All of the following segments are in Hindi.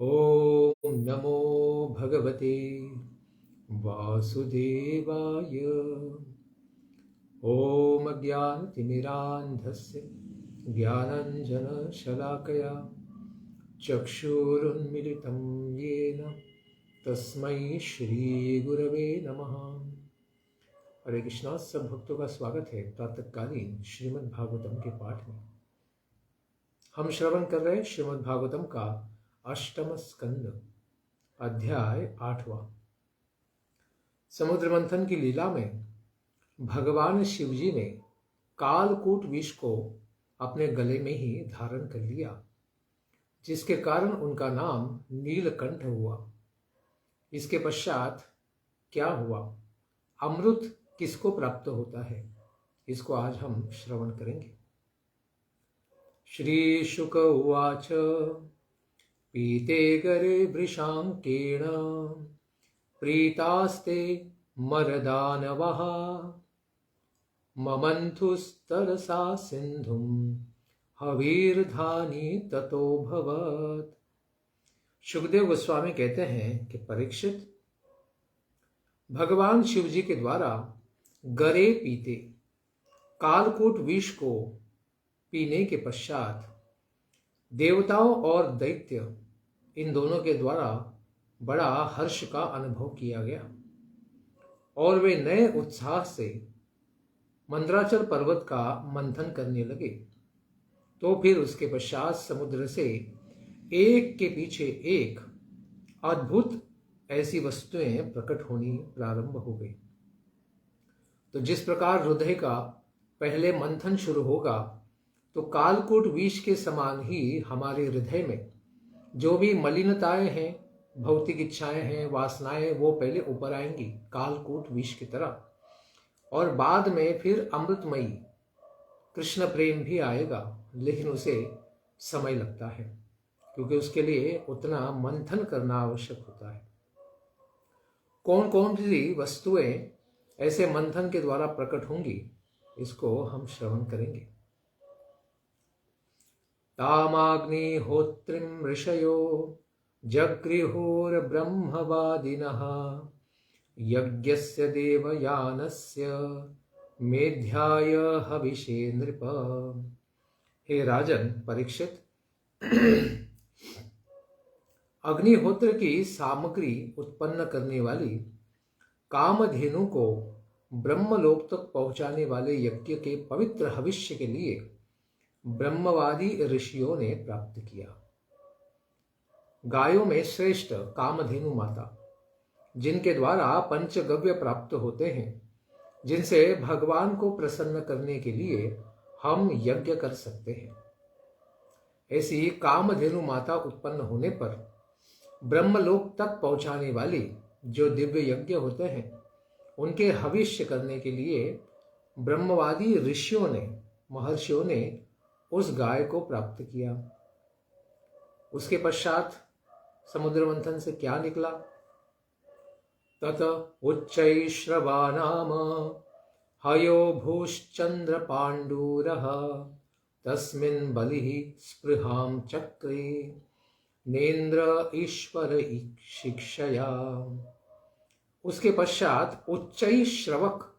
ॐ नमो भगवते वासुदेवाय। ॐ अज्ञानतिमिरान्धस्य ज्ञानाञ्जनशलाकया चक्षुरुन्मिलितं येन तस्मै श्रीगुरवे नमः। हरे कृष्णा। सब भक्तों का स्वागत है प्रातःकालीन श्रीमद् भागवतम के पाठ में। हम श्रवण कर रहे हैं श्रीमद् भागवतम का अष्टम स्कंद अध्याय 8वां। समुद्र मंथन की लीला में भगवान शिवजी ने कालकूट विष को अपने गले में ही धारण कर लिया, जिसके कारण उनका नाम नीलकंठ हुआ। इसके पश्चात क्या हुआ, अमृत किसको प्राप्त होता है, इसको आज हम श्रवण करेंगे। श्री शुक उवाच पीते गरे वृषांकेण प्रीतास्ते मरदानवः ममन्थुस्तरसा सिन्धुं हवीर्धानी ततो भवत्। सुखदेव गोस्वामी कहते हैं कि परीक्षित, भगवान शिवजी के द्वारा गरे पीते कालकूट विष को पीने के पश्चात देवताओं और दैत्य इन दोनों के द्वारा बड़ा हर्ष का अनुभव किया गया और वे नए उत्साह से मंदराचल पर्वत का मंथन करने लगे। तो फिर उसके पश्चात समुद्र से एक के पीछे एक अद्भुत ऐसी वस्तुएं प्रकट होनी प्रारंभ हो गई। तो जिस प्रकार हृदय का पहले मंथन शुरू होगा, तो कालकूट विष के समान ही हमारे हृदय में जो भी मलिनताएं हैं, भौतिक इच्छाएं हैं, वासनाएं, वो पहले ऊपर आएंगी कालकूट विष की तरह, और बाद में फिर अमृतमयी कृष्ण प्रेम भी आएगा। लेकिन उसे समय लगता है, क्योंकि उसके लिए उतना मंथन करना आवश्यक होता है। कौन कौन सी वस्तुएं ऐसे मंथन के द्वारा प्रकट होंगी, इसको हम श्रवण करेंगे। तामाग्निहोत्रिं ऋषयो जगृहुर्ब्रह्मवादिनः यज्ञस्य देवयानस्य मेध्याय हविषे नृप। हे राजन परीक्षित, अग्निहोत्र की सामग्री उत्पन्न करने वाली कामधेनु को ब्रह्मलोक तक पहुंचाने वाले यज्ञ के पवित्र हविष्य के लिए ब्रह्मवादी ऋषियों ने प्राप्त किया। गायों में श्रेष्ठ कामधेनु माता, जिनके द्वारा पंचगव्य प्राप्त होते हैं, जिनसे भगवान को प्रसन्न करने के लिए हम यज्ञ कर सकते हैं, ऐसी कामधेनु माता उत्पन्न होने पर ब्रह्मलोक तक पहुंचाने वाली जो दिव्य यज्ञ होते हैं, उनके हविष्य करने के लिए ब्रह्मवादी ऋषियों ने, महर्षियों ने उस गाय को प्राप्त किया। उसके पश्चात समुद्र मंथन से क्या निकला? तत उच्चैश्रवा नाम हयो भूश्चंद्र पांडुरः तस्मिन् बलिः स्पृहां चक्रे नेन्द्र ईश्वर शिक्षया। उसके पश्चात उच्चैश्रवक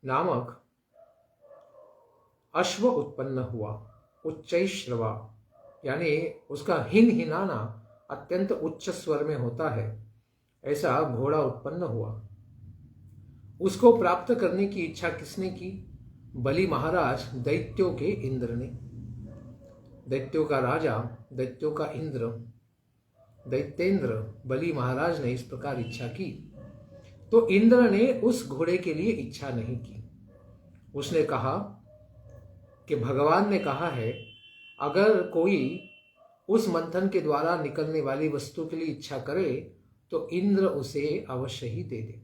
नामक अश्व उत्पन्न हुआ। उच्चैश्रवा यानी उसका हिन हिनाना अत्यंत उच्च स्वर में होता है, ऐसा घोड़ा उत्पन्न हुआ। उसको प्राप्त करने की इच्छा किसने की? बलि महाराज, दैत्यों के इंद्र ने। दैत्यों का राजा, दैत्यों का इंद्र, दैत्येंद्र बलि महाराज ने इस प्रकार इच्छा की। तो इंद्र ने उस घोड़े के लिए इच्छा नहीं की। उसने कहा कि भगवान ने कहा है, अगर कोई उस मंथन के द्वारा निकलने वाली वस्तु के लिए इच्छा करे तो इंद्र उसे अवश्य ही दे दे।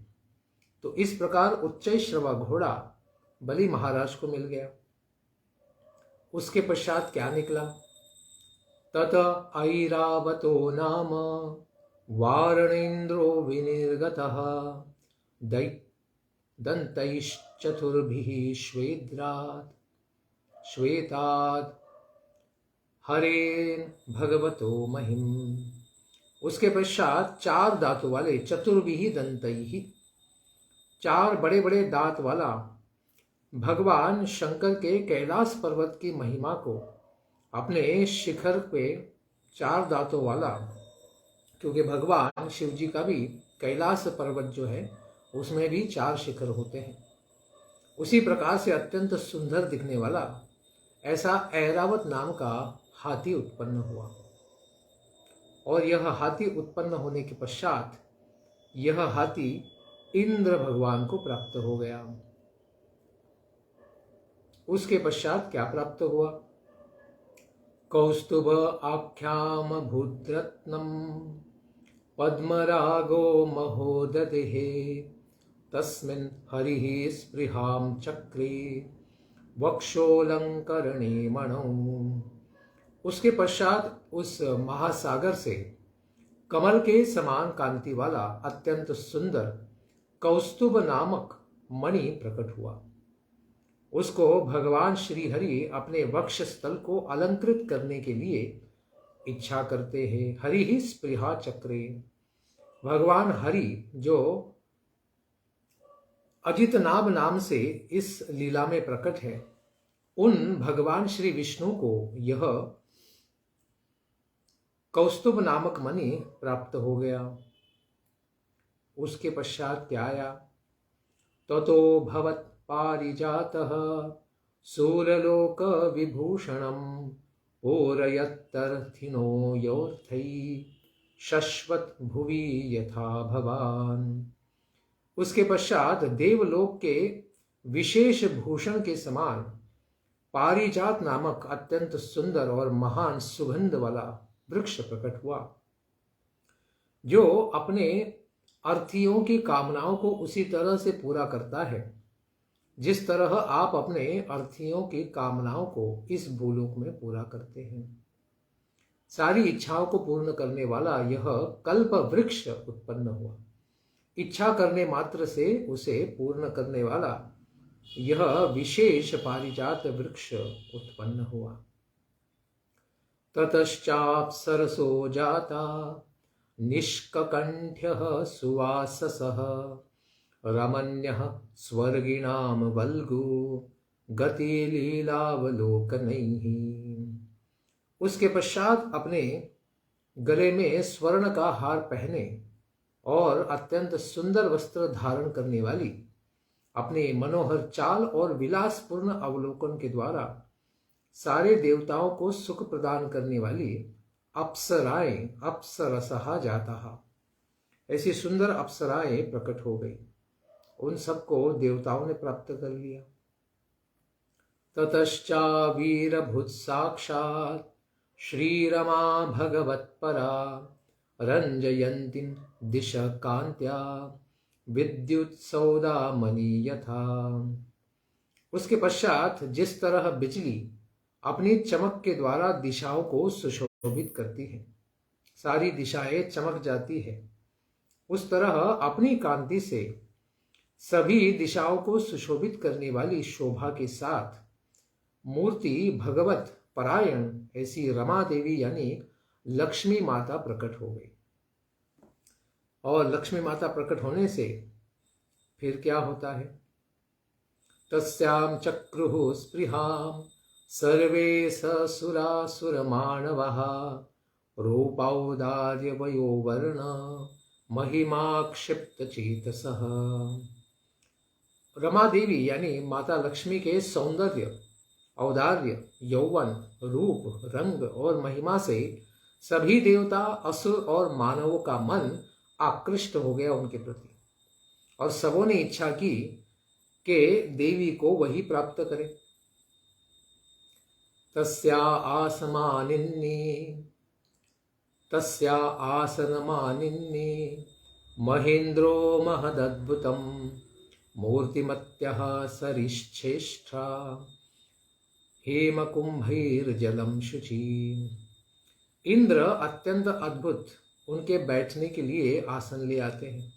तो इस प्रकार उच्चैश्रवा घोड़ा बलि महाराज को मिल गया। उसके पश्चात क्या निकला? तत ऐरावतो नाम वारणेन्द्रो विनिर्गतः दन्तैश्चतुर्भिः श्वेतात् हरेन् भगवतो महिम् उसके पश्चात 4 दांतों वाले चतुर्विही दंतैहि, 4 बड़े बड़े दांत वाला भगवान शंकर के कैलाश पर्वत की महिमा को अपने शिखर पे 4 दांतों वाला, क्योंकि भगवान शिव जी का भी कैलाश पर्वत जो है उसमें भी 4 शिखर होते हैं, उसी प्रकार से अत्यंत सुंदर दिखने वाला ऐसा ऐरावत नाम का हाथी उत्पन्न हुआ। और यह हाथी उत्पन्न होने के पश्चात यह हाथी इंद्र भगवान को प्राप्त हो गया। उसके पश्चात क्या प्राप्त हुआ? कौस्तुभ आख्याम भूद्रत्नम पद्मरागो महोदधे तस्मिन् हरिः स्पृहां चक्रे वक्षोलंकरणे मणौ। उसके पश्चात उस महासागर से कमल के समान कांति वाला अत्यंत सुंदर कौस्तुभ नामक मणि प्रकट हुआ। उसको भगवान श्री हरि अपने वक्ष स्थल को अलंकृत करने के लिए इच्छा करते हैं। हरि ही स्पृहा चक्रे, भगवान हरि जो अजितनाभ नाम से इस लीला में प्रकट है, उन भगवान श्री विष्णु को यह कौस्तुभ नामक मणि प्राप्त हो गया। उसके पश्चात क्या आया? ततो भवत् पारिजातः सूरलोक विभूषणम् ओरयत्तर्थिनो योर्थै शश्वत भुवि यथा भवान। उसके पश्चात देवलोक के विशेष भूषण के समान पारिजात नामक अत्यंत सुंदर और महान सुगंध वाला वृक्ष प्रकट हुआ, जो अपने अर्थियों की कामनाओं को उसी तरह से पूरा करता है जिस तरह आप अपने अर्थियों की कामनाओं को इस भूलोक में पूरा करते हैं। सारी इच्छाओं को पूर्ण करने वाला यह कल्प वृक्ष उत्पन्न हुआ। इच्छा करने मात्र से उसे पूर्ण करने वाला यह विशेष पारिजात वृक्ष उत्पन्न हुआ। ततश्चाप्सरसो जाता निष्ककण्ठ्यः सुवाससः रमण्यः स्वर्गिणां वल्गु गतिलीलावलोकनैः। उसके पश्चात अपने गले में स्वर्ण का हार पहने और अत्यंत सुंदर वस्त्र धारण करने वाली, अपने मनोहर चाल और विलासपूर्ण अवलोकन के द्वारा सारे देवताओं को सुख प्रदान करने वाली अप्सराएं, अप्सरसहा जाता, ऐसी सुंदर अप्सराएं प्रकट हो गई। उन सबको देवताओं ने प्राप्त कर लिया। ततश्चा वीरभूत साक्षात् श्रीरमा भगवत्परा रंजयन्तीं दिश कांत्या विद्युत सौदामणि यथा। उसके पश्चात जिस तरह बिजली अपनी चमक के द्वारा दिशाओं को सुशोभित करती है, सारी दिशाएं चमक जाती है, उस तरह अपनी कांति से सभी दिशाओं को सुशोभित करने वाली शोभा के साथ मूर्ति भगवत परायण ऐसी रमा देवी यानी लक्ष्मी माता प्रकट हो गई। और लक्ष्मी माता प्रकट होने से फिर क्या होता है? तस्यां चक्रुः स्पृहां सर्वे ससुरासुर मानवः रूपौदार्य वयो वर्ण महिमा क्षिप्त चेतसः। रमा देवी यानी माता लक्ष्मी के सौंदर्य, औदार्य, यौवन, रूप, रंग और महिमा से सभी देवता, असुर और मानवों का मन आकृष्ट हो गया उनके प्रति, और सबों ने इच्छा की कि देवी को वही प्राप्त करे। तस्या आसनमानिन्नी महेन्द्रो महदद्भुतं मूर्तिमत्यः सरिश्चेष्टा हेमकुंभैर्जलं शुचि। इंद्र अत्यंत अद्भुत उनके बैठने के लिए आसन ले आते हैं,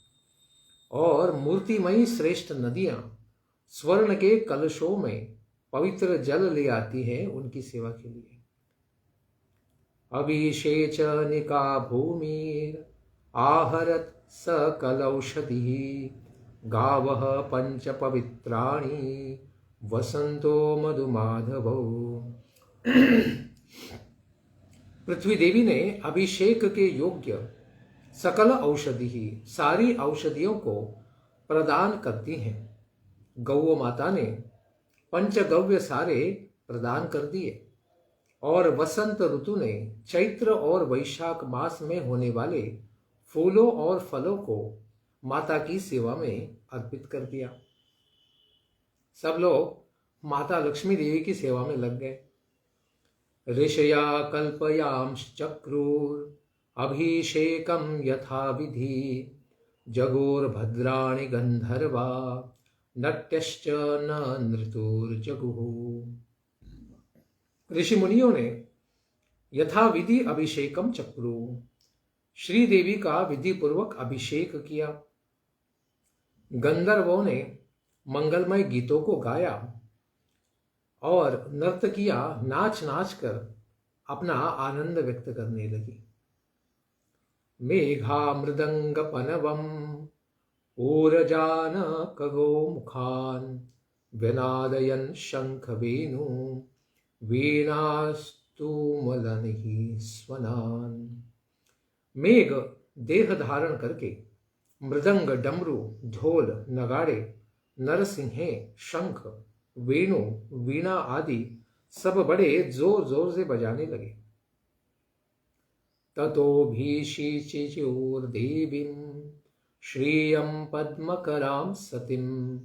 और मूर्तिमयी श्रेष्ठ नदियां स्वर्ण के कलशों में पवित्र जल ले आती हैं उनकी सेवा के लिए। अभिषेचनिका भूमिर आहरत सकलौषधिः गावः पंच पवित्राणि वसंतो मधुमाधवो। पृथ्वी देवी ने अभिषेक के योग्य सकल औषधि ही सारी औषधियों को प्रदान करती हैं। गौ माता ने पंचगव्य सारे प्रदान कर दिए और वसंत ऋतु ने चैत्र और वैशाख मास में होने वाले फूलों और फलों को माता की सेवा में अर्पित कर दिया। सब लोग माता लक्ष्मी देवी की सेवा में लग गए। ऋषया कल्पयांश्चक्रुर अभिषेकं यथा विधि जगोर्भद्राणि गंधर्वा नट्यश्च न नृतुर्जगुः। ऋषि मुनियों ने यथा विधि अभिषेकम चक्रु श्री देवी का विधि पूर्वक अभिषेक किया। गंधर्वों ने मंगलमय गीतों को गाया और नर्तकियां नाच नाच कर अपना आनंद व्यक्त करने लगी। मेघा मृदंग पनवम ऊरजान कगो मुखान व्यनादयन शंख वेणु वीणास्तु मलनिहि स्वनान। मेघ देह धारण करके मृदंग, डमरू, ढोल, नगाड़े, नरसिंहे, शंख, वेणु, वीणा आदि सब बड़े जोर जोर से बजाने लगे। ततो भीषिचिचूर्देवीं श्रियं पद्मकरां सतीं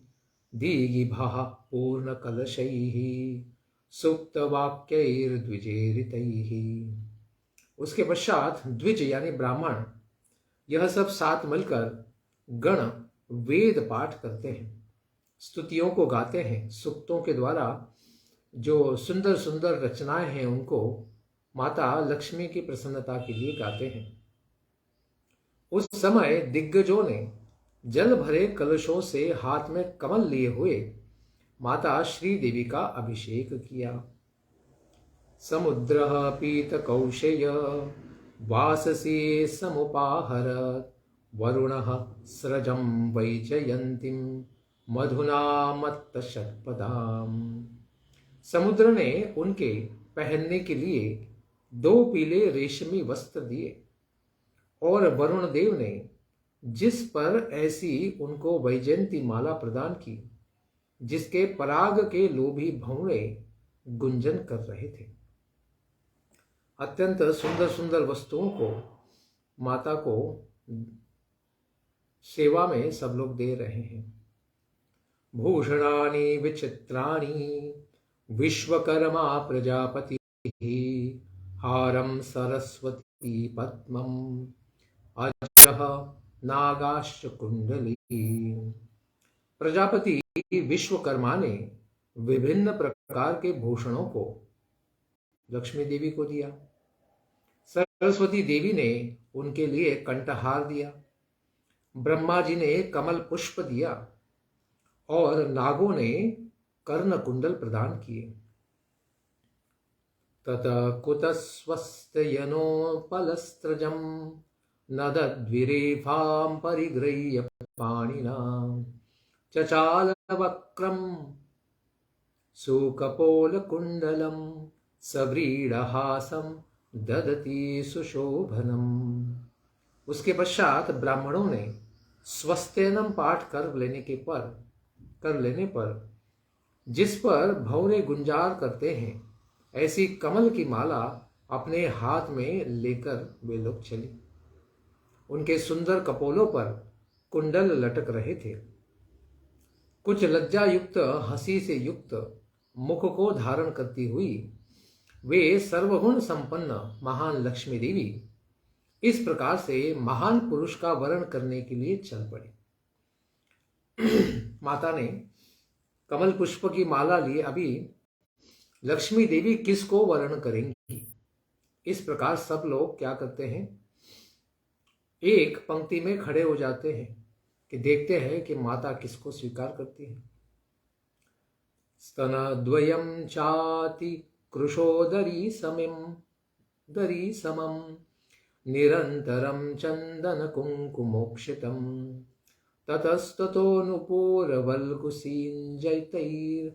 दीघिभः पूर्णकलशैः सुप्तवाक्यैर्द्विजेरितैः। उसके पश्चात द्विज यानी ब्राह्मण यह सब साथ मिलकर गण वेद पाठ करते हैं, स्तुतियों को गाते हैं। सूक्तों के द्वारा जो सुंदर सुंदर रचनाएं हैं उनको माता लक्ष्मी की प्रसन्नता के लिए गाते हैं। उस समय दिग्गजों ने जल भरे कलशों से हाथ में कमल लिए हुए माता श्री देवी का अभिषेक किया। समुद्र पीत कौशेय वाससी समुपाहरत वरुणः स्रजं वैजयन्तीं मधुना मत्तशतपदाम्। समुद्र ने उनके पहनने के लिए 2 पीले रेशमी वस्त्र दिए और वरुण देव ने जिस पर ऐसी उनको वैजयंती माला प्रदान की जिसके पराग के लोभी भंवरे गुंजन कर रहे थे। अत्यंत सुंदर सुंदर वस्तुओं को माता को सेवा में सब लोग दे रहे हैं। भूषणानि विचित्राणि विश्वकर्मा प्रजापति हारं सरस्वती पद्मम् अजः नागाश्च कुंडली। प्रजापति विश्वकर्मा ने विभिन्न प्रकार के भूषणों को लक्ष्मी देवी को दिया। सरस्वती देवी ने उनके लिए कंठहार दिया। ब्रह्मा जी ने कमल पुष्प दिया और नागों ने कर्ण कुंडल प्रदान किए। ततः कुतस्वस्तयनोपलस्त्रजं नदद्विरेफां परिगृह्य पाणिना चचाल वक्रं सुकपोलकुण्डलं सव्रीडहासं ददति सुशोभनम्। उसके पश्चात ब्राह्मणों ने स्वस्त्यनम पाठ कर लेने पर जिस पर भंवरे गुंजार करते हैं ऐसी कमल की माला अपने हाथ में लेकर वे लोग चले। उनके सुंदर कपोलों पर कुंडल लटक रहे थे। कुछ लज्जा युक्त हंसी से युक्त मुख को धारण करती हुई वे सर्वगुण संपन्न महान लक्ष्मी देवी इस प्रकार से महान पुरुष का वर्ण करने के लिए चल पड़े। माता ने कमल पुष्प की माला ली। अभी लक्ष्मी देवी किसको वर्ण करेंगी? इस प्रकार सब लोग क्या करते हैं, एक पंक्ति में खड़े हो जाते हैं कि देखते हैं कि माता किसको स्वीकार करती है। स्तनद्वयं चाति कृशोदरी समिं दरी समम निरंतरम चंदन कुंकुमोक्षितम ततस्ततोनुपूरवल्गुसीञ्जैतैर्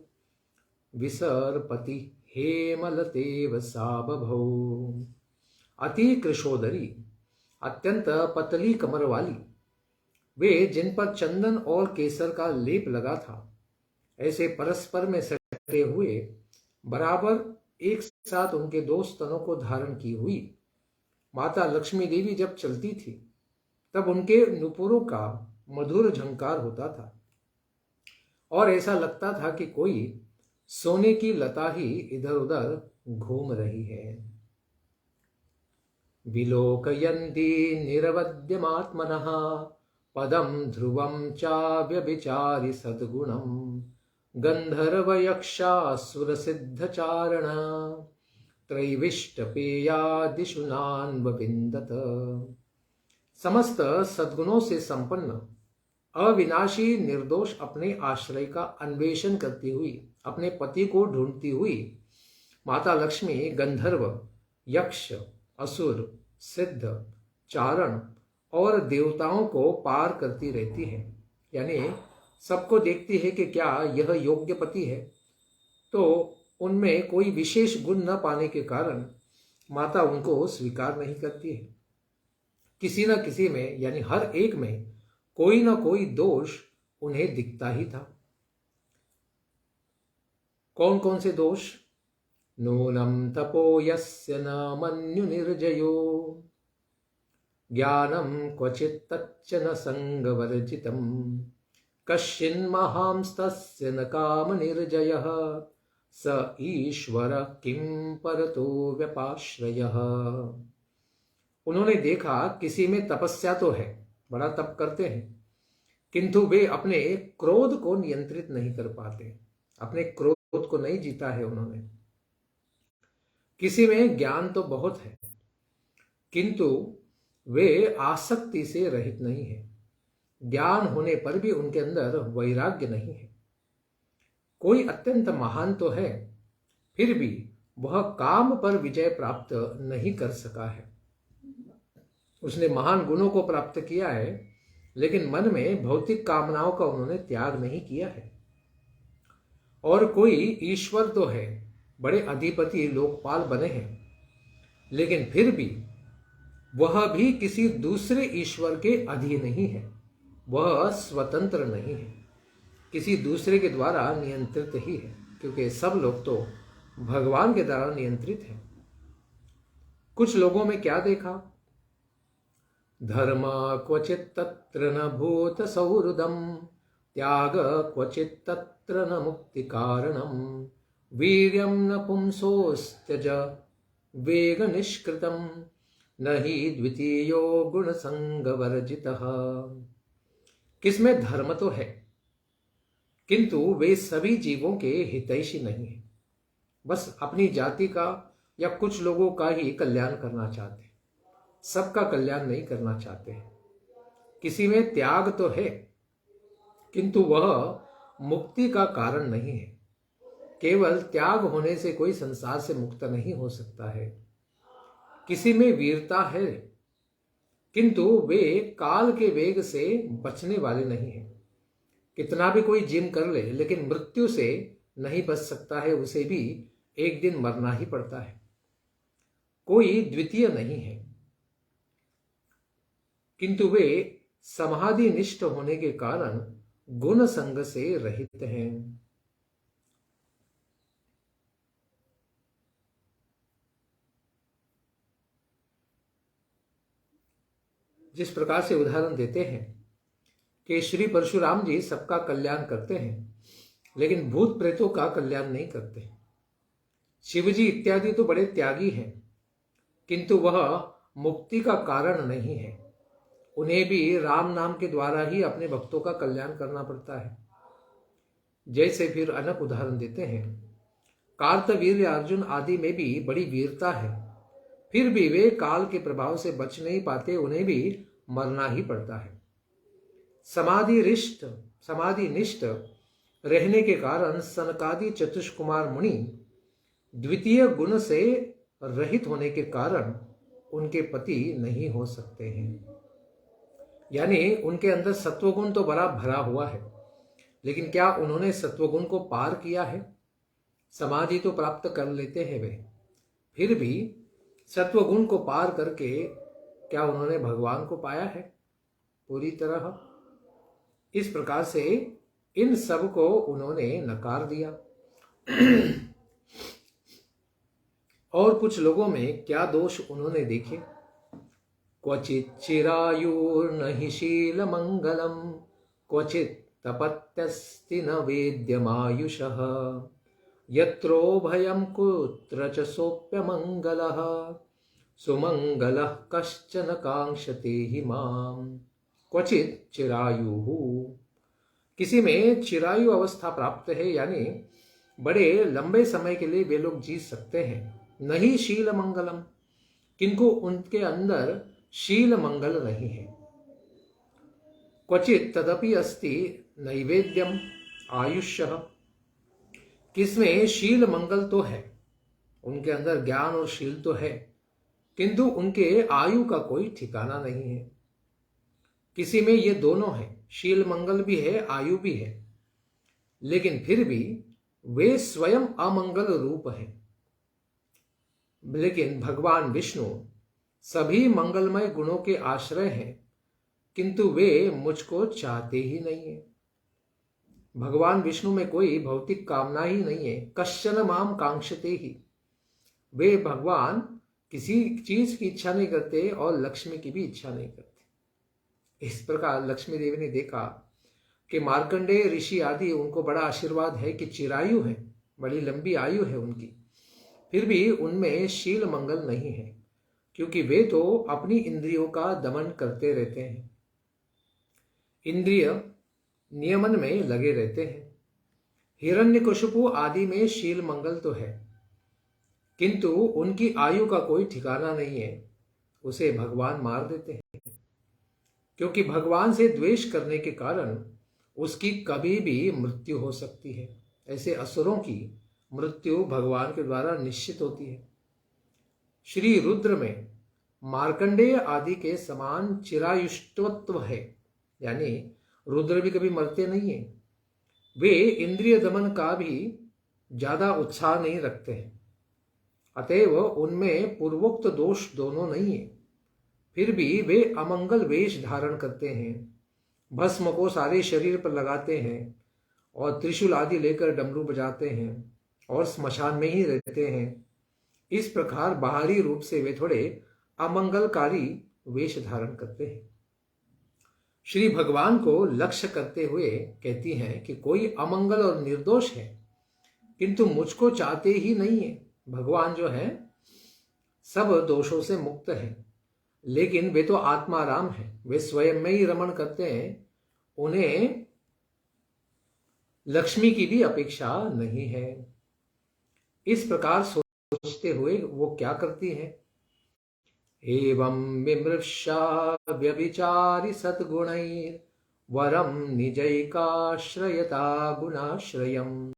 विसर्पति हेमलतेव सा बभौ। अति कृशोदरी, अत्यंत पतली कमर वाली, वे जिन पर चंदन और केसर का लेप लगा था, ऐसे परस्पर में सटे हुए बराबर एक साथ उनके दो स्तनों को धारण की हुई माता लक्ष्मी देवी जब चलती थी, तब उनके नुपुरों का मधुर झंकार होता था और ऐसा लगता था कि कोई सोने की लता ही इधर उधर घूम रही है। विलोकयन्ती निरवध्यमात्मनः पदम ध्रुवम चाव्यभिचारि सद्गुणम् गंधर्वयक्षासुरसिद्धचारण त्रैविष्टपेयादिषु नान्वविन्दत। समस्त सद्गुणों से संपन्न अविनाशी निर्दोष अपने आश्रय का अन्वेषण करती हुई, अपने पति को ढूंढती हुई माता लक्ष्मी गंधर्व, यक्ष, असुर, सिद्ध, चारण और देवताओं को पार करती रहती है। यानी सबको देखती है कि क्या यह योग्य पति है, तो उनमें कोई विशेष गुण न पाने के कारण माता उनको स्वीकार नहीं करती है। किसी न किसी में, यानी हर एक में कोई न कोई दोष उन्हें दिखता ही था। कौन कौन से दोष? नूनम तपो यस्य न मन्यु निर्जयो ज्ञानम क्वचित् तच्च न संगवर्जितम कश्चिन्महांस्तस्य न काम निर्जयः स ईश्वर किं परतो व्यपाश्रयः। उन्होंने देखा किसी में तपस्या तो है, बड़ा तप करते हैं, किंतु वे अपने क्रोध को नियंत्रित नहीं कर पाते, अपने क्रोध को नहीं जीता है उन्होंने। किसी में ज्ञान तो बहुत है, किंतु वे आसक्ति से रहित नहीं है। ज्ञान होने पर भी उनके अंदर वैराग्य नहीं है। कोई अत्यंत महान तो है, फिर भी वह काम पर विजय प्राप्त नहीं कर सका है। उसने महान गुणों को प्राप्त किया है, लेकिन मन में भौतिक कामनाओं का उन्होंने त्याग नहीं किया है। और कोई ईश्वर तो है, बड़े अधिपति लोकपाल बने हैं, लेकिन फिर भी वह भी किसी दूसरे ईश्वर के अधीन नहीं है। वह स्वतंत्र नहीं है, किसी दूसरे के द्वारा नियंत्रित ही है, क्योंकि सब लोग तो भगवान के द्वारा नियंत्रित हैं। कुछ लोगों में क्या देखा? धर्म क्वचित् तत्र न भूत सौहृदम त्याग क्वचित् तत्र न मुक्ति कारणम वीर्यम न पुंसोस्त्यज वेग निष्कृतम न ही द्वितीयो गुण संग वर्जितः। किसमें धर्म तो है, किंतु वे सभी जीवों के हितैषी नहीं है, बस अपनी जाति का या कुछ लोगों का ही कल्याण करना चाहते हैं, सबका कल्याण नहीं करना चाहते हैं। किसी में त्याग तो है, किंतु वह मुक्ति का कारण नहीं है। केवल त्याग होने से कोई संसार से मुक्त नहीं हो सकता है। किसी में वीरता है, किंतु वे काल के वेग से बचने वाले नहीं हैं। कितना भी कोई जिम कर ले, लेकिन मृत्यु से नहीं बच सकता है, उसे भी एक दिन मरना ही पड़ता है। कोई द्वितीय नहीं है, किंतु वे समाधि निष्ठ होने के कारण गुण संग से रहित हैं। जिस प्रकार से उदाहरण देते हैं कि श्री परशुराम जी सबका कल्याण करते हैं, लेकिन भूत प्रेतों का कल्याण नहीं करते। शिवजी इत्यादि तो बड़े त्यागी हैं, किंतु वह मुक्ति का कारण नहीं है। उन्हें भी राम नाम के द्वारा ही अपने भक्तों का कल्याण करना पड़ता है। जैसे फिर अनक उदाहरण देते हैं, कार्तवीर्य अर्जुन आदि में भी बड़ी वीरता है, फिर भी वे काल के प्रभाव से बच नहीं पाते, उन्हें भी मरना ही पड़ता है। समाधि निष्ठ रहने के कारण सनकादि चतुष्कुमार मुनि द्वितीय गुण से रहित होने के कारण उनके पति नहीं हो सकते हैं। यानी उनके अंदर सत्वगुण तो बड़ा भरा हुआ है, लेकिन क्या उन्होंने सत्वगुण को पार किया है? समाधि तो प्राप्त कर लेते हैं वे, फिर भी सत्वगुण को पार करके क्या उन्होंने भगवान को पाया है पूरी तरह? इस प्रकार से इन सब को उन्होंने नकार दिया। और कुछ लोगों में क्या दोष उन्होंने देखे? क्वचित चिरायुर्न हि शील मंगलम क्वचित तपत्यस्ति न वेद्यमायुषः यत्रो भयं कुत्र च सोप्य मंगलः सुमंगलः कश्चन कांक्षते हि माम। क्वचित चिरायुः, किसी में चिरायु अवस्था प्राप्त है, यानी बड़े लंबे समय के लिए वे लोग जी सकते हैं। नहीं शील मंगलम, किंतु उनके अंदर शील मंगल नहीं है। क्वचित तदपि अस्ति नैवेद्यम आयुष्य, किसमें शील मंगल तो है, उनके अंदर ज्ञान और शील तो है, किंतु उनके आयु का कोई ठिकाना नहीं है। किसी में ये दोनों है, शील मंगल भी है, आयु भी है, लेकिन फिर भी वे स्वयं अमंगल रूप है। लेकिन भगवान विष्णु सभी मंगलमय गुणों के आश्रय हैं, किंतु वे मुझको चाहते ही नहीं है। भगवान विष्णु में कोई भौतिक कामना ही नहीं है। कश्चन माम कांक्षते ही, वे भगवान किसी चीज की इच्छा नहीं करते और लक्ष्मी की भी इच्छा नहीं करते। इस प्रकार लक्ष्मी देवी ने देखा कि मार्कंडेय ऋषि आदि उनको बड़ा आशीर्वाद है कि चिरायु है, बड़ी लंबी आयु है उनकी, फिर भी उनमें शील मंगल नहीं है, क्योंकि वे तो अपनी इंद्रियों का दमन करते रहते हैं, इंद्रिय नियमन में लगे रहते हैं। हिरण्यकशिपु आदि में शील मंगल तो है, किंतु उनकी आयु का कोई ठिकाना नहीं है, उसे भगवान मार देते हैं, क्योंकि भगवान से द्वेष करने के कारण उसकी कभी भी मृत्यु हो सकती है। ऐसे असुरों की मृत्यु भगवान के द्वारा निश्चित होती है। श्री रुद्र में मार्कंडेय आदि के समान चिरायुष्टत्व है, यानी रुद्र भी कभी मरते नहीं है। वे इंद्रिय दमन का भी ज्यादा उत्साह नहीं रखते हैं, अतएव उनमें पूर्वोक्त दोष दोनों नहीं है। फिर भी वे अमंगल वेश धारण करते हैं, भस्म को सारे शरीर पर लगाते हैं और त्रिशूल आदि लेकर डमरू बजाते हैं और स्मशान में ही रहते हैं। इस प्रकार बाहरी रूप से वे थोड़े अमंगलकारी वेश धारण करते हैं। श्री भगवान को लक्ष्य करते हुए कहती हैं कि कोई अमंगल और निर्दोष है, किंतु मुझको चाहते ही नहीं है। भगवान जो है सब दोषों से मुक्त है, लेकिन वे तो आत्माराम है, वे स्वयं में ही रमण करते हैं, उन्हें लक्ष्मी की भी अपेक्षा नहीं है। इस प्रकार सोचते हुए वो क्या करती है? एवं विमृशा व्यभिचारि सद्गुणैर् वरं निजैकाश्रयता गुणाश्रयम्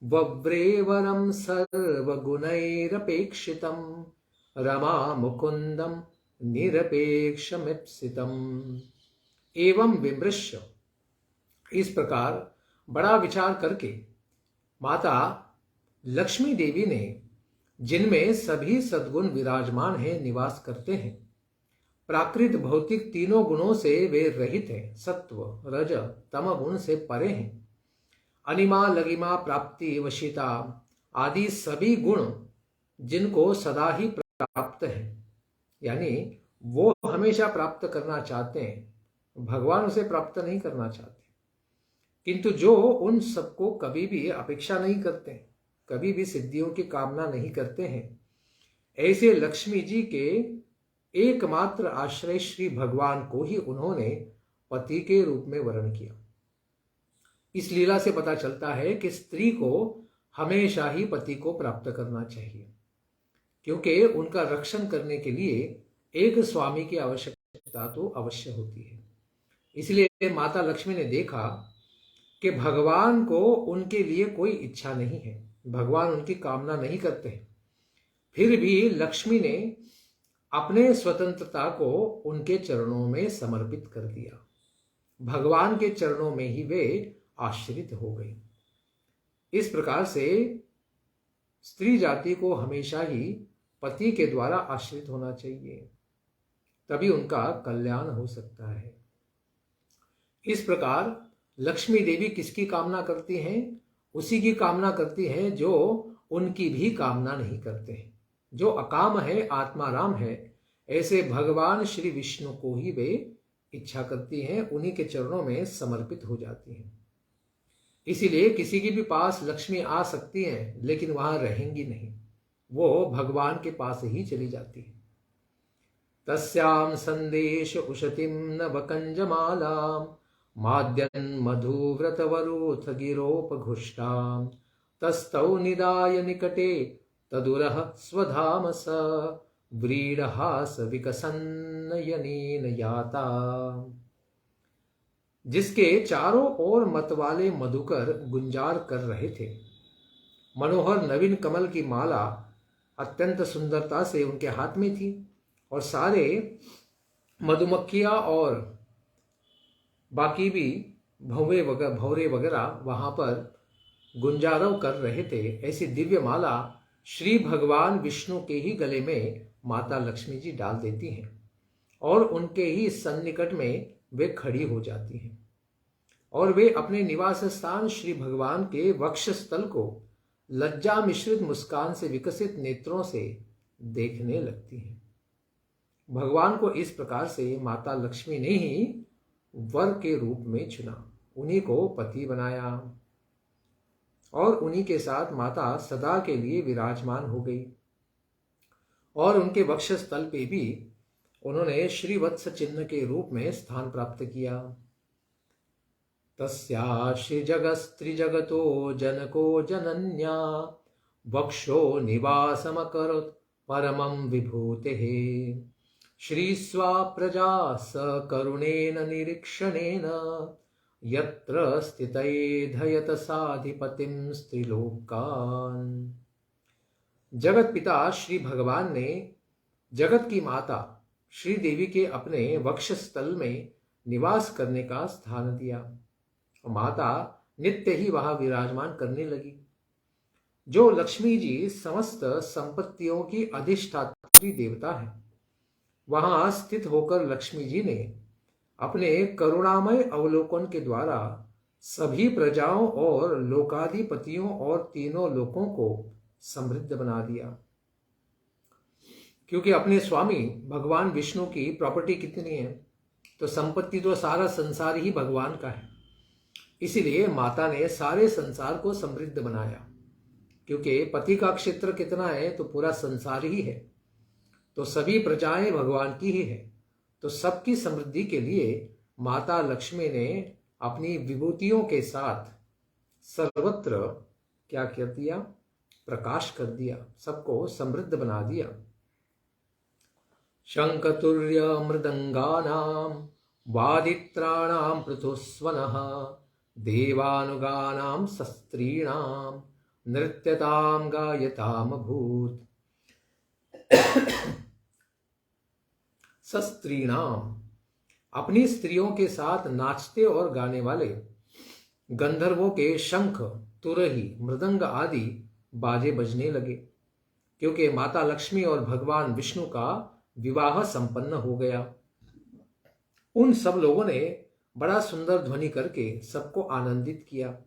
वव्रे वरं सर्वगुणैरपेक्षितं रमा मुकुंदम निरपेक्षमिप्सितम्। एवं विमृश्य, इस प्रकार बड़ा विचार करके माता लक्ष्मी देवी ने, जिनमें सभी सद्गुण विराजमान हैं, निवास करते हैं, प्राकृत भौतिक तीनों गुणों से वे रहित हैं, सत्व रज तम गुण से परे हैं, अनिमा लगिमा प्राप्ति वशिता आदि सभी गुण जिनको सदा ही प्राप्त है, यानी वो हमेशा प्राप्त करना चाहते हैं, भगवान उसे प्राप्त नहीं करना चाहते, किंतु जो उन सबको कभी भी अपेक्षा नहीं करते, कभी भी सिद्धियों की कामना नहीं करते हैं, ऐसे लक्ष्मी जी के एकमात्र आश्रय श्री भगवान को ही उन्होंने पति के रूप में वर्ण किया। इस लीला से पता चलता है कि स्त्री को हमेशा ही पति को प्राप्त करना चाहिए, क्योंकि उनका रक्षण करने के लिए एक स्वामी की आवश्यकता तो अवश्य होती है। इसलिए माता लक्ष्मी ने देखा कि भगवान को उनके लिए कोई इच्छा नहीं है, भगवान उनकी कामना नहीं करते हैं, फिर भी लक्ष्मी ने अपने स्वतंत्रता को उनके चरणों में समर्पित कर दिया। भगवान के चरणों में ही वे आश्रित हो गई। इस प्रकार से स्त्री जाति को हमेशा ही पति के द्वारा आश्रित होना चाहिए, तभी उनका कल्याण हो सकता है। इस प्रकार लक्ष्मी देवी किसकी कामना करती हैं? उसी की कामना करती हैं जो उनकी भी कामना नहीं करते हैं। जो अकाम है, आत्माराम है, ऐसे भगवान श्री विष्णु को ही वे इच्छा करती हैं, उन्हीं के चरणों में समर्पित हो जाती हैं। इसीलिए किसी के भी पास लक्ष्मी आ सकती हैं, लेकिन वहां रहेंगी नहीं, वो भगवान के पास ही चली जाती है। तस्याम संदेश उशतिम नवकंजमालाम माद्यन मधुव्रतवरूथ गिरोपघुष्टाम तस्तौ निदाय निकटे तदुरः स्वधाम स व्रीडहास विकसन्नयनेन याता। जिसके चारों ओर मतवाले मधुकर गुंजार कर रहे थे। मनोहर नवीन कमल की माला अत्यंत सुंदरता से उनके हाथ में थी और सारे मधुमक्खियां और बाकी भी भौरे वगैरह वहां पर गुंजारव कर रहे थे। ऐसी दिव्य माला श्री भगवान विष्णु के ही गले में माता लक्ष्मी जी डाल देती हैं और उनके ही सन्निकट में वे खड़ी हो जाती हैं और वे अपने निवास स्थान श्री भगवान के वक्षस्थल को लज्जा मिश्रित मुस्कान से विकसित नेत्रों से देखने लगती हैं। भगवान को इस प्रकार से माता लक्ष्मी ने ही वर के रूप में चुना, उन्हीं को पति बनाया और उन्हीं के साथ माता सदा के लिए विराजमान हो गई और उनके वक्षस्थल पे भी उन्होंने श्रीवत्स चिन्ह के रूप में स्थान प्राप्त किया। तस्या श्री जगस्त्रिजगतो जनको जनन्या वक्षो निवासमकरोत् परमं विभूतेः श्रीस्वा प्रजा सकरुणेन निरीक्षणेन यत्र स्थितैधयत साधिपतिं स्त्रीलोकान्। जगत पिता श्री भगवान ने जगत की माता श्री देवी के अपने वक्षस्थल में निवास करने का स्थान दिया। माता नित्य ही वहां विराजमान करने लगी। जो लक्ष्मी जी समस्त संपत्तियों की अधिष्ठात्री देवता है, वहां स्थित होकर लक्ष्मी जी ने अपने करुणामय अवलोकन के द्वारा सभी प्रजाओं और लोकाधिपतियों और तीनों लोकों को समृद्ध बना दिया। क्योंकि अपने स्वामी भगवान विष्णु की प्रॉपर्टी कितनी है, तो संपत्ति तो सारा संसार ही भगवान का है। इसीलिए माता ने सारे संसार को समृद्ध बनाया। क्योंकि पति का क्षेत्र कितना है, तो पूरा संसार ही है, तो सभी प्रजाएं भगवान की ही है। तो सबकी समृद्धि के लिए माता लक्ष्मी ने अपनी विभूतियों के साथ सर्वत्र क्या कर दिया? प्रकाश कर दिया, सबको समृद्ध बना दिया। शंखतुर्य मृदंगानां वादित्राणां पृथुस्वनः देवानुगानां शस्त्रीणां नृत्यतां गायताम भूत। शस्त्रीणाम अपनी स्त्रियों के साथ नाचते और गाने वाले गंधर्वों के शंख, तुरही, मृदंग आदि बाजे बजने लगे। क्योंकि माता लक्ष्मी और भगवान विष्णु का विवाह संपन्न हो गया। उन सब लोगों ने बड़ा सुंदर ध्वनि करके सबको आनंदित किया।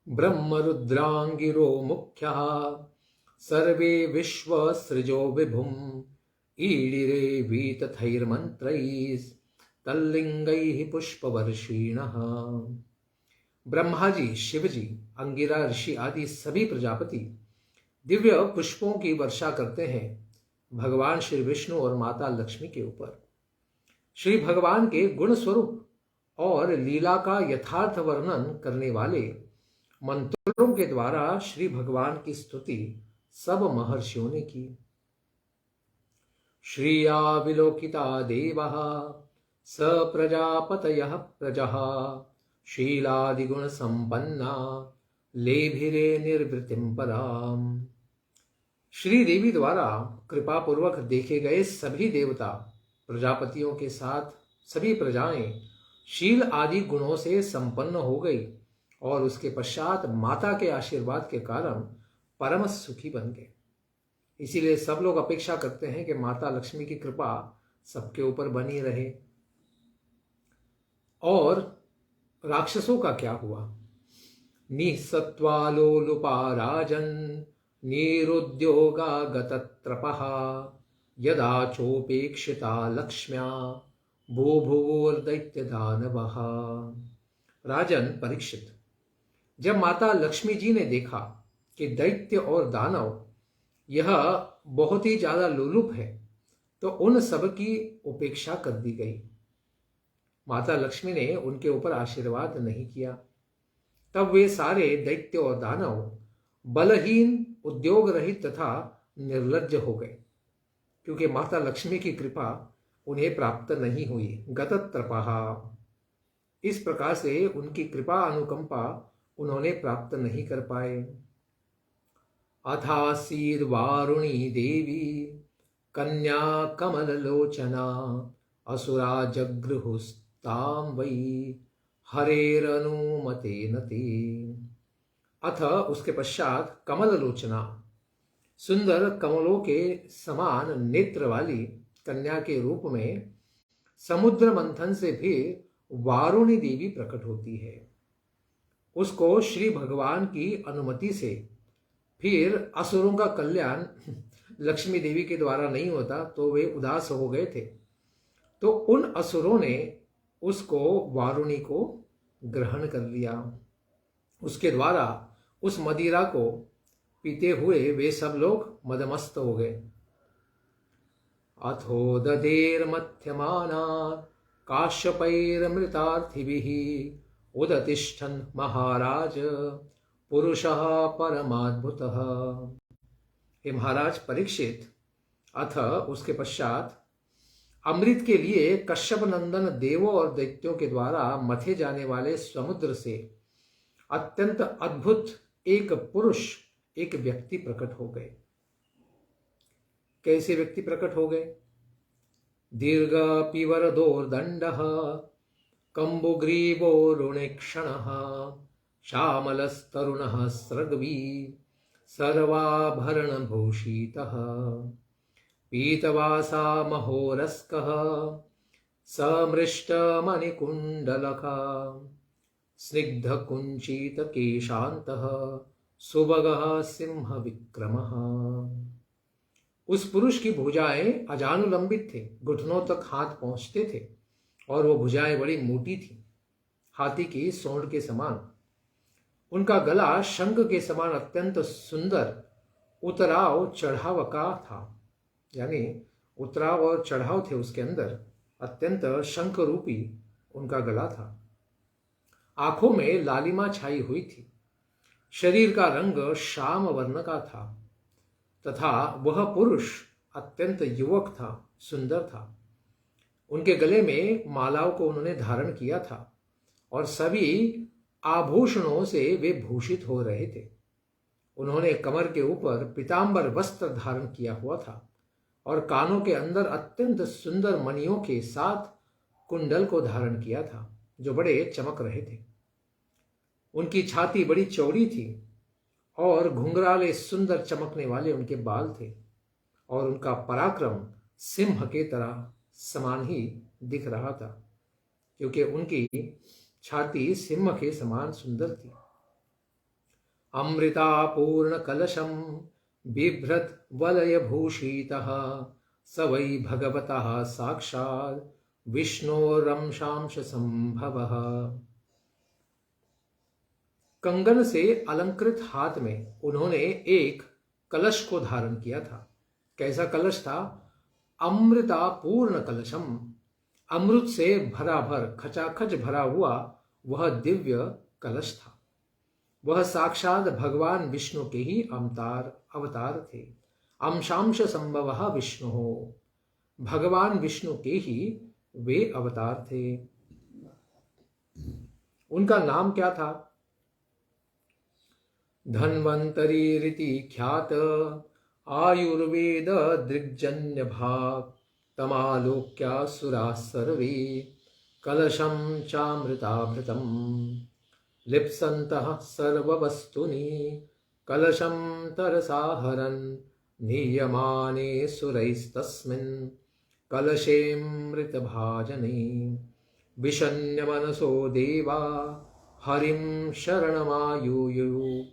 ब्रह्म रुद्रांगिरो मुख्यः सर्वे विश्व सृजो विभुम ईडिरे वीतथैर्मन्त्रैः तल्लिंगैः पुष्पवर्षिणः। ब्रह्मा जी, शिव जी, अंगिरा ऋषि आदि सभी प्रजापति दिव्य पुष्पों की वर्षा करते हैं भगवान श्री विष्णु और माता लक्ष्मी के ऊपर। श्री भगवान के गुण स्वरूप और लीला का यथार्थ वर्णन करने वाले मंत्रों के द्वारा श्री भगवान की स्तुति सब महर्षियों ने की। श्रिया विलोकिता देवः स प्रजापतयः प्रजः शीलादिगुण संपन्ना लेभिरे निर्वृतिं पराम। श्री देवी द्वारा कृपा पूर्वक देखे गए सभी देवता प्रजापतियों के साथ सभी प्रजाएं शील आदि गुणों से संपन्न हो गई और उसके पश्चात माता के आशीर्वाद के कारण परम सुखी बन गए। इसीलिए सब लोग अपेक्षा करते हैं कि माता लक्ष्मी की कृपा सबके ऊपर बनी रहे। और राक्षसों का क्या हुआ? निःसत्त्वालोलुपा राजन् निरुद्योगागतत्रपः यदा चोपेक्षिता लक्ष्म्या भूभुवोर्दैत्यदानवः। राजन परीक्षित, जब माता लक्ष्मी जी ने देखा कि दैत्य और दानव यह बहुत ही ज्यादा लोलुप है तो उन सब की उपेक्षा कर दी गई। माता लक्ष्मी ने उनके ऊपर आशीर्वाद नहीं किया। तब वे सारे दैत्य और दानव बलहीन, उद्योग रहित तथा निर्लज्ज हो गए, क्योंकि माता लक्ष्मी की कृपा उन्हें प्राप्त नहीं हुई। गतत्रपः, इस प्रकार से उनकी कृपा अनुकंपा उन्होंने प्राप्त नहीं कर पाए। अथासीद वारुणी देवी कन्या कमललोचना असुरा जगृहुस्तां वै हरेरनुमतेन ते। अथ उसके पश्चात कमल लोचना, सुंदर कमलों के समान नेत्र वाली कन्या के रूप में समुद्र मंथन से भी वारुणी देवी प्रकट होती है। उसको श्री भगवान की अनुमति से फिर असुरों का कल्याण लक्ष्मी देवी के द्वारा नहीं होता तो वे उदास हो गए थे, तो उन असुरों ने उसको, वारुणी को ग्रहण कर लिया। उसके द्वारा उस मदिरा को पीते हुए वे सब लोग मदमस्त हो गए। अथो दधेर्मथ्यमानात् काश्यपैर्मृतार्थिभिः उदतिष्ठन् महाराज पुरुषः परमाद्भुतः। हे महाराज परीक्षित, अथ उसके पश्चात अमृत के लिए कश्यप नंदन देवों और दैत्यों के द्वारा मथे जाने वाले समुद्र से अत्यंत अद्भुत एक पुरुष, एक व्यक्ति प्रकट हो गए। कैसे व्यक्ति प्रकट हो गए? दीर्घ पिवरदोर्दंडः कंबुग्रीवो रुणेक्षणः श्यामलस्तरुणः स्रग्वी सर्वाभरणभूषितः पीतवासा महोरस्कः समृष्टमणिकुण्डलका स्निग्धकुञ्चितकेशान्तः सुभगः सिंहविक्रमः। उस पुरुष की भुजाएं अजानुलंबित थे, घुटनों तक हाथ पहुंचते थे और वो भुजाएं बड़ी मोटी थी, हाथी की सोंड के समान। उनका गला शंख के समान अत्यंत सुंदर उतराव चढ़ाव का था, यानी उतराव और चढ़ाव थे उसके अंदर, अत्यंत शंख रूपी उनका गला था। आंखों में लालिमा छाई हुई थी। शरीर का रंग श्याम वर्ण का था तथा वह पुरुष अत्यंत युवक था, सुंदर था। उनके गले में मालाओं को उन्होंने धारण किया था और सभी आभूषणों से वे भूषित हो रहे थे। उन्होंने कमर के ऊपर पीतांबर वस्त्र धारण किया हुआ था और कानों के अंदर अत्यंत सुंदर मणियों के साथ कुंडल को धारण किया था जो बड़े चमक रहे थे। उनकी छाती बड़ी चौड़ी थी और घुंघराले सुंदर चमकने वाले उनके बाल थे और उनका पराक्रम सिंह के तरह समान ही दिख रहा था, क्योंकि उनकी छाती सिंह के समान सुंदर थी। अमृता पूर्ण कलशम बिभ्रत वलय भूषितः स वै भगवतः साक्षात् विष्णोरंशांश संभवः। कंगन से अलंकृत हाथ में उन्होंने एक कलश को धारण किया था। कैसा कलश था? अमृता पूर्ण कलशम, अमृत से भरा भर, खचाखच भरा हुआ वह दिव्य कलश था। वह साक्षात भगवान विष्णु के ही अवतार थे। अंशांश संभवः विष्णु, भगवान विष्णु के ही वे अवतार थे। उनका नाम क्या था? धन्वंतरी रीति ख्यात आयुर्वेद दृग्जन्य भाग तमालोक्यासुराः सर्वे कलशं चामृताभृतं लिप्सन्तः सर्ववस्तुनि कलशं तरसा हरन् नीयमाने सुरैस्तस्मिन् कलशेऽमृतभाजने विशन्य मनसो देवा हरिं शरणमायुयुः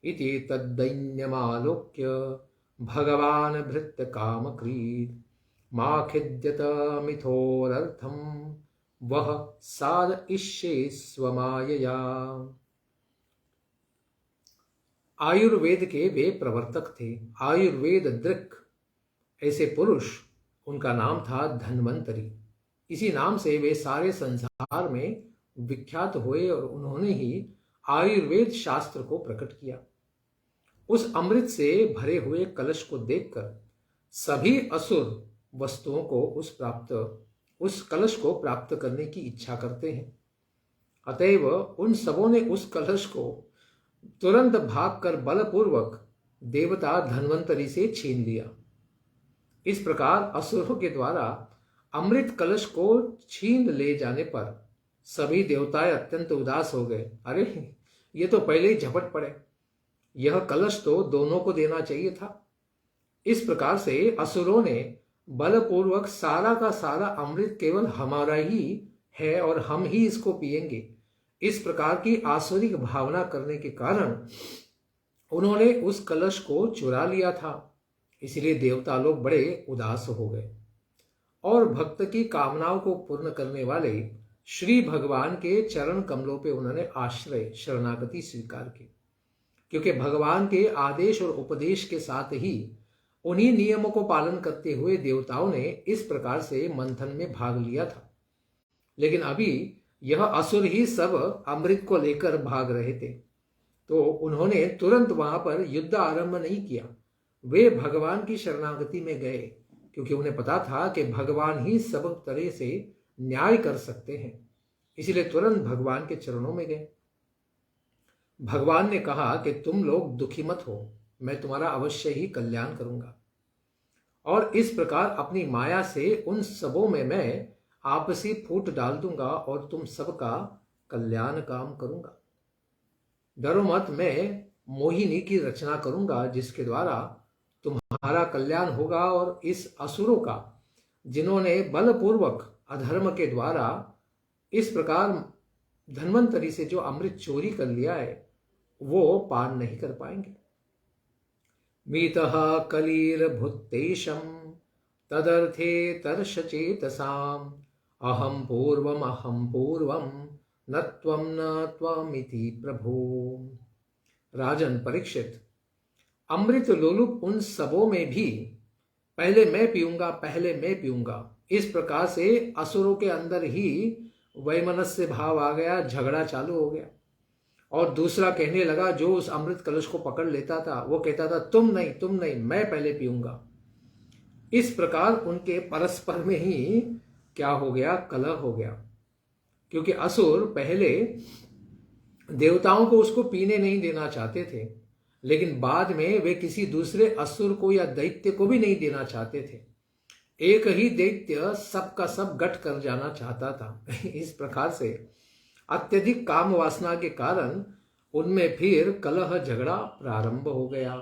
इति तद्दैन्यमालोक्य भगवान् भृत्यकामक्रीड माखिद्यत मिथोरर्थं वह साधयिष्ये स्वमायया। आयुर्वेद के वे प्रवर्तक थे, आयुर्वेद दृक् ऐसे पुरुष, उनका नाम था धन्वंतरी। इसी नाम से वे सारे संसार में विख्यात हुए और उन्होंने ही आयुर्वेद शास्त्र को प्रकट किया। उस अमृत से भरे हुए कलश को देखकर सभी असुर वस्तुओं को उस कलश को प्राप्त करने की इच्छा करते हैं। अतएव उन सबों ने उस कलश को तुरंत भागकर बलपूर्वक देवता धन्वंतरी से छीन लिया। इस प्रकार असुरों के द्वारा अमृत कलश को छीन ले जाने पर सभी देवताएं अत्यंत उदास हो गए। अरे, ये तो पहले ही झपट पड़े, यह कलश तो दोनों को देना चाहिए था। इस प्रकार से असुरों ने बलपूर्वक सारा का सारा अमृत केवल हमारा ही है और हम ही इसको पिएंगे, इस प्रकार की आसुरिक भावना करने के कारण उन्होंने उस कलश को चुरा लिया था। इसलिए देवता लोग बड़े उदास हो गए और भक्त की कामनाओं को पूर्ण करने वाले श्री भगवान के चरण कमलों पे उन्होंने आश्रय शरणागति स्वीकार की, क्योंकि भगवान के आदेश और उपदेश के साथ ही उन्हीं नियमों को पालन करते हुए देवताओं ने इस प्रकार से मंथन में भाग लिया था। लेकिन अभी यह असुर ही सब अमृत को लेकर भाग रहे थे, तो उन्होंने तुरंत वहां पर युद्ध आरंभ नहीं किया। वे भगवान की शरणागति में गए, क्योंकि उन्हें पता था कि भगवान ही सब तरह से न्याय कर सकते हैं। इसलिए तुरंत भगवान के चरणों में गए। भगवान ने कहा कि तुम लोग दुखी मत हो, मैं तुम्हारा अवश्य ही कल्याण करूंगा। और इस प्रकार अपनी माया से उन सबों में मैं आपसी फूट डाल दूंगा और तुम सबका कल्याण काम करूंगा। डरो मत, मैं मोहिनी की रचना करूंगा जिसके द्वारा तुम्हारा कल्याण होगा और इस असुरों का, जिन्होंने बलपूर्वक अधर्म के द्वारा इस प्रकार धन्वंतरी से जो अमृत चोरी कर लिया है, वो पान नहीं कर पाएंगे। मीतः कलिर्भुत्तेशं तदर्थे तर्षचेतसाम् अहं पूर्वम न त्वमिति प्रभो। राजन परीक्षित, अमृत लोलुप उन सबों में भी पहले मैं पीऊंगा, इस प्रकार से असुरों के अंदर ही वैमनस्य भाव आ गया, झगड़ा चालू हो गया। और दूसरा कहने लगा, जो उस अमृत कलश को पकड़ लेता था वो कहता था तुम नहीं, मैं पहले पीऊंगा। इस प्रकार उनके परस्पर में ही क्या हो गया, कलह हो गया, क्योंकि असुर पहले देवताओं को उसको पीने नहीं देना चाहते थे, लेकिन बाद में वे किसी दूसरे असुर को या दैत्य को भी नहीं देना चाहते थे। एक ही दैत्य सबका सब गठ कर जाना चाहता था। इस प्रकार से अत्यधिक काम वासना के कारण उनमें फिर कलह झगड़ा प्रारंभ हो गया।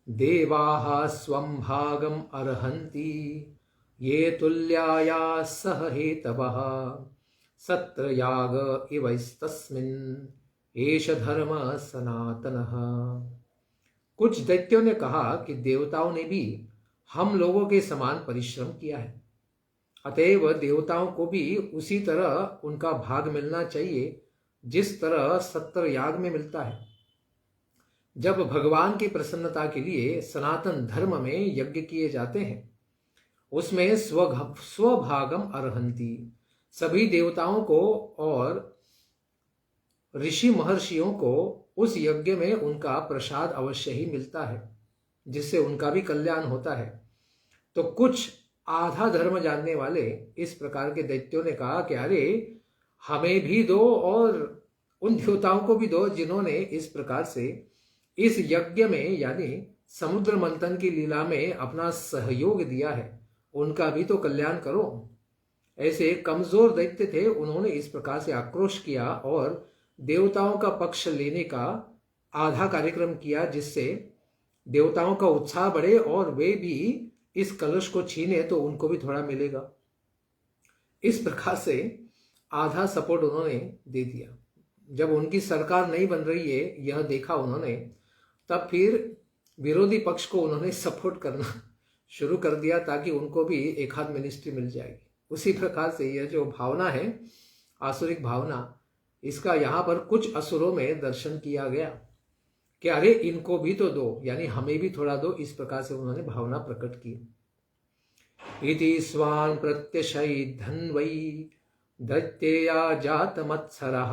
देवाः स्वं भागम अर्हन्ति ये तुल्याया सह हेतवः सत्र याग इवैस्तस्मिन् एष धर्म सनातनः। कुछ दैत्यों ने कहा कि देवताओं ने भी हम लोगों के समान परिश्रम किया है, अतएव देवताओं को भी उसी तरह उनका भाग मिलना चाहिए जिस तरह सत्र याग में मिलता है। जब भगवान की प्रसन्नता के लिए सनातन धर्म में यज्ञ किए जाते हैं, उसमें स्वभागम अर्हन्ति, सभी देवताओं को और ऋषि महर्षियों को उस यज्ञ में उनका प्रसाद अवश्य ही मिलता है, जिससे उनका भी कल्याण होता है। तो कुछ आधा धर्म जानने वाले इस प्रकार के दैत्यों ने कहा कि अरे हमें भी दो और उन देवताओं को भी दो जिन्होंने इस प्रकार से इस यज्ञ में यानी समुद्र मंथन की लीला में अपना सहयोग दिया है, उनका भी तो कल्याण करो। ऐसे कमजोर दैत्य थे, उन्होंने इस प्रकार से आक्रोश किया और देवताओं का पक्ष लेने का आधा कार्यक्रम किया, जिससे देवताओं का उत्साह बढ़े और वे भी इस कलश को छीने तो उनको भी थोड़ा मिलेगा। इस प्रकार से आधा सपोर्ट उन्होंने दे दिया। जब उनकी सरकार नहीं बन रही है यह देखा उन्होंने, तब फिर विरोधी पक्ष को उन्होंने सपोर्ट करना शुरू कर दिया ताकि उनको भी एक हाथ मिनिस्ट्री मिल जाएगी। उसी प्रकार से यह जो भावना है, आसुरिक भावना, इसका यहाँ पर कुछ असुरों में दर्शन किया गया कि अरे इनको भी तो दो, यानी हमें भी थोड़ा दो। इस प्रकार से उन्होंने भावना प्रकट की। इति स्वान् प्रत्यशैधन्वै दैत्येया जातमत्सरः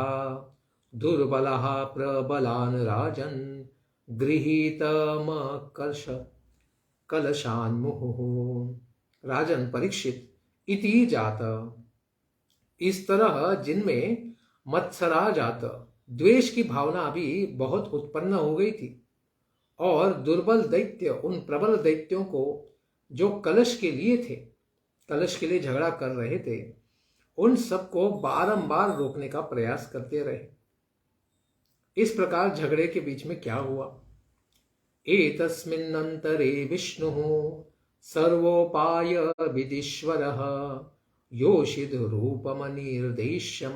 दुर्बलः प्रबलान् राजन् गृहीतमकर्ष कलशान्मुहुः। राजन परीक्षित, इति जात, इस तरह जिनमें मत्सरा जात, द्वेष की भावना अभी बहुत उत्पन्न हो गई थी, और दुर्बल दैत्य उन प्रबल दैत्यों को जो कलश के लिए थे, कलश के लिए झगड़ा कर रहे थे, उन सबको बारंबार रोकने का प्रयास करते रहे। इस प्रकार झगड़े के बीच में क्या हुआ? एतस्मिन्नन्तरे विष्णुः सर्वोपाय विदीश्वरः योषित रूपमनिर्देश्यं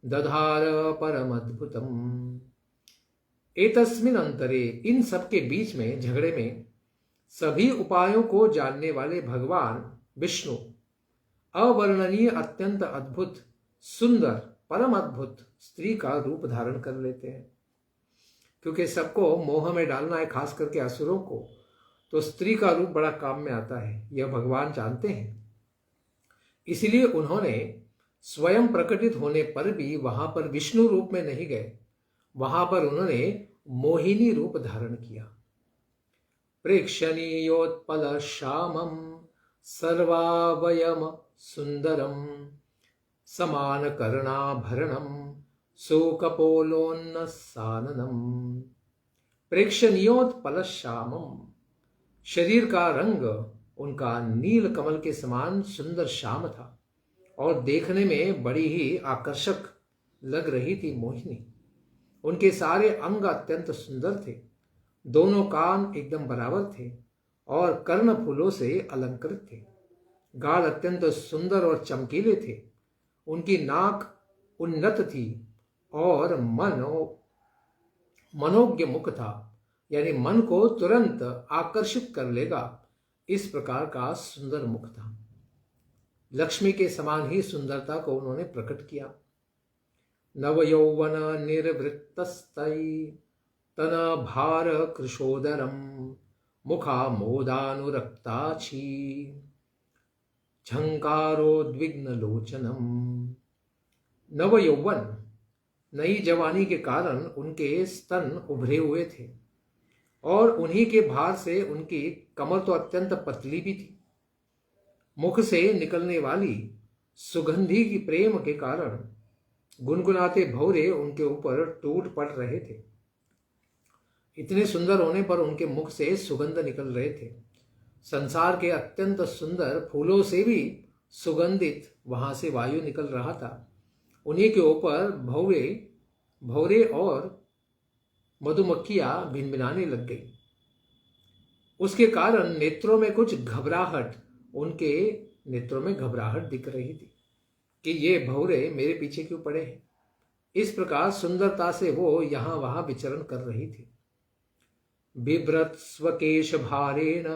दधार परमद्भुतम्। एतस्मिन् अंतरे, इन सब के बीच में, झगड़े में, सभी उपायों को जानने वाले भगवान विष्णु अवर्णनीय, अत्यंत अद्भुत, सुंदर, परम अद्भुत स्त्री का रूप धारण कर लेते हैं। क्योंकि सबको मोह में डालना है, खास करके असुरों को, तो स्त्री का रूप बड़ा काम में आता है, यह भगवान जानते हैं। इसलिए उन्होंने स्वयं प्रकटित होने पर भी वहां पर विष्णु रूप में नहीं गए, वहां पर उन्होंने मोहिनी रूप धारण किया। प्रेक्षणीयोत्पल श्यामम सर्वावयम सुंदरम समान कर्णाभरणम शोकपोलोन्नसाननम। प्रेक्षणीयोत्पल श्यामम, शरीर का रंग उनका नील कमल के समान सुंदर श्याम था और देखने में बड़ी ही आकर्षक लग रही थी मोहिनी। उनके सारे अंग अत्यंत सुंदर थे, दोनों कान एकदम बराबर थे और कर्ण फूलों से अलंकृत थे। गाल अत्यंत सुंदर और चमकीले थे। उनकी नाक उन्नत थी और मनोज्ञ मुख था, यानी मन को तुरंत आकर्षित कर लेगा, इस प्रकार का सुंदर मुख था। लक्ष्मी के समान ही सुंदरता को उन्होंने प्रकट किया। नव यौवन निर्वृत्तस्तै तन भार कृशोदरम मुखा मोदानुरक्ताक्षी झंकारोद्विग्न लोचनम। नव यौवन, नई जवानी के कारण उनके स्तन उभरे हुए थे और उन्हीं के भार से उनकी कमर तो अत्यंत पतली भी थी। मुख से निकलने वाली सुगंधी की प्रेम के कारण गुनगुनाते भौरे उनके ऊपर टूट पड़ रहे थे। इतने सुंदर होने पर उनके मुख से सुगंध निकल रहे थे। संसार के अत्यंत सुंदर फूलों से भी सुगंधित वहां से वायु निकल रहा था। उन्हीं के ऊपर भौरे और मधुमक्खियां भिनभिनाने लग गई। उसके कारण नेत्रों में कुछ घबराहट, उनके नेत्रों में घबराहट दिख रही थी कि ये भौरे मेरे पीछे क्यों पड़े हैं। इस प्रकार सुंदरता से वो यहां वहां विचरण कर रही थी। बिभ्रत स्वकेश भारेण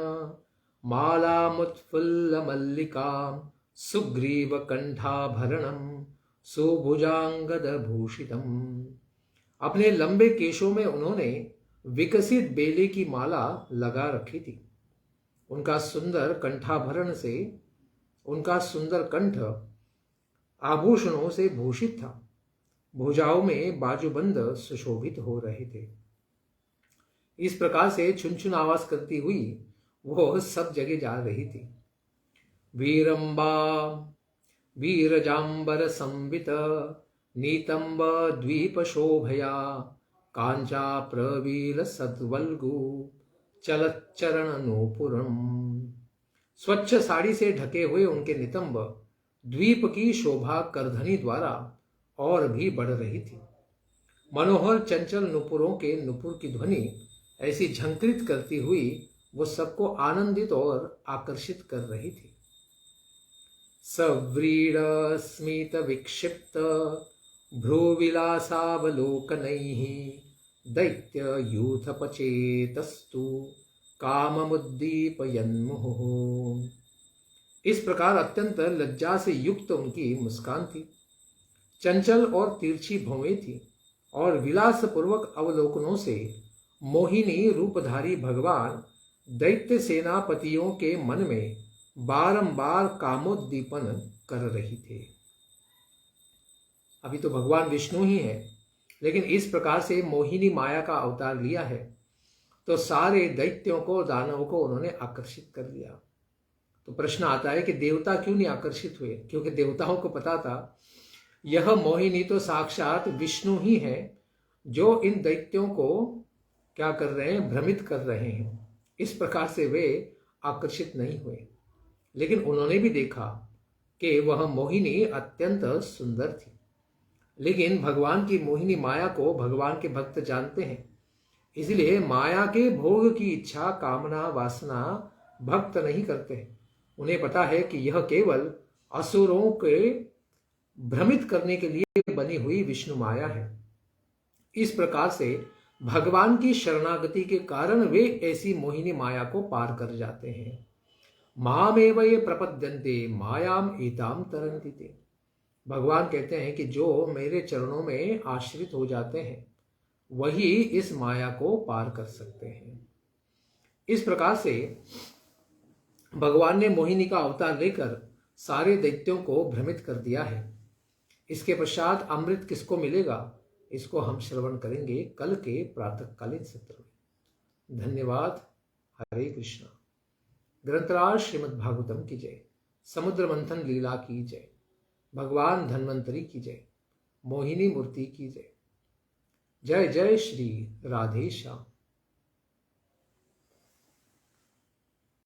मालामुत्फुल्ल मल्लिका सुग्रीव कंठाभरणम सुभुजांगद भूषितम। अपने लंबे केशों में उन्होंने विकसित बेले की माला लगा रखी थी। उनका सुंदर कंठाभरण से उनका सुंदर कंठ आभूषणों से भूषित था। भुजाओं में बाजूबंद सुशोभित हो रहे थे। इस प्रकार से छुनछुन आवाज करती हुई वो सब जगह जा रही थी। वीरंबा वीरजांबर संवित नीतंब द्वीप शोभया कांचा प्रवील सद्वल्गु चलच्चरण नूपुरम। स्वच्छ साड़ी से ढके हुए उनके नितंब द्वीप की शोभा करधनी द्वारा और भी बढ़ रही थी। मनोहर चंचल नुपुरों के नुपुर की ध्वनि ऐसी झंकृत करती हुई वो सबको आनंदित और आकर्षित कर रही थी। सव्रीड स्मित विक्षिप्त भ्रूविलासावलोकनैः दैत्य यूथपचेतस्तु काममुद्दीपयन्मुहुः। इस प्रकार अत्यंत लज्जा से युक्त उनकी मुस्कान थी, चंचल और तिरछी भौवें थी और विलासपूर्वक अवलोकनों से मोहिनी रूपधारी भगवान दैत्य सेनापतियों के मन में बारंबार कामोद्दीपन कर रही थे। अभी तो भगवान विष्णु ही है, लेकिन इस प्रकार से मोहिनी माया का अवतार लिया है तो सारे दैत्यों को, दानवों को उन्होंने आकर्षित कर लिया। तो प्रश्न आता है कि देवता क्यों नहीं आकर्षित हुए? क्योंकि देवताओं को पता था यह मोहिनी तो साक्षात विष्णु ही है जो इन दैत्यों को क्या कर रहे हैं, भ्रमित कर रहे हैं। इस प्रकार से वे आकर्षित नहीं हुए। लेकिन उन्होंने भी देखा कि वह मोहिनी अत्यंत सुंदर थी। लेकिन भगवान की मोहिनी माया को भगवान के भक्त जानते हैं, इसलिए माया के भोग की इच्छा, कामना, वासना भक्त नहीं करते। उन्हें पता है कि यह केवल असुरों के भ्रमित करने के लिए बनी हुई विष्णु माया है। इस प्रकार से भगवान की शरणागति के कारण वे ऐसी मोहिनी माया को पार कर जाते हैं। मामेव ये प्रपद्यन्ते मायाम एताम तरन्ति ते। भगवान कहते हैं कि जो मेरे चरणों में आश्रित हो जाते हैं वही इस माया को पार कर सकते हैं। इस प्रकार से भगवान ने मोहिनी का अवतार लेकर सारे दैत्यों को भ्रमित कर दिया है। इसके पश्चात अमृत किसको मिलेगा, इसको हम श्रवण करेंगे कल के प्रातःकालीन सत्र में। धन्यवाद। हरे कृष्णा। ग्रंथराज श्रीमद् भागवतम की जय। समुद्र मंथन लीला की जय। भगवान धन्वंतरी की जय। मोहिनी मूर्ति की जय। जय जय श्री राधेश्याम।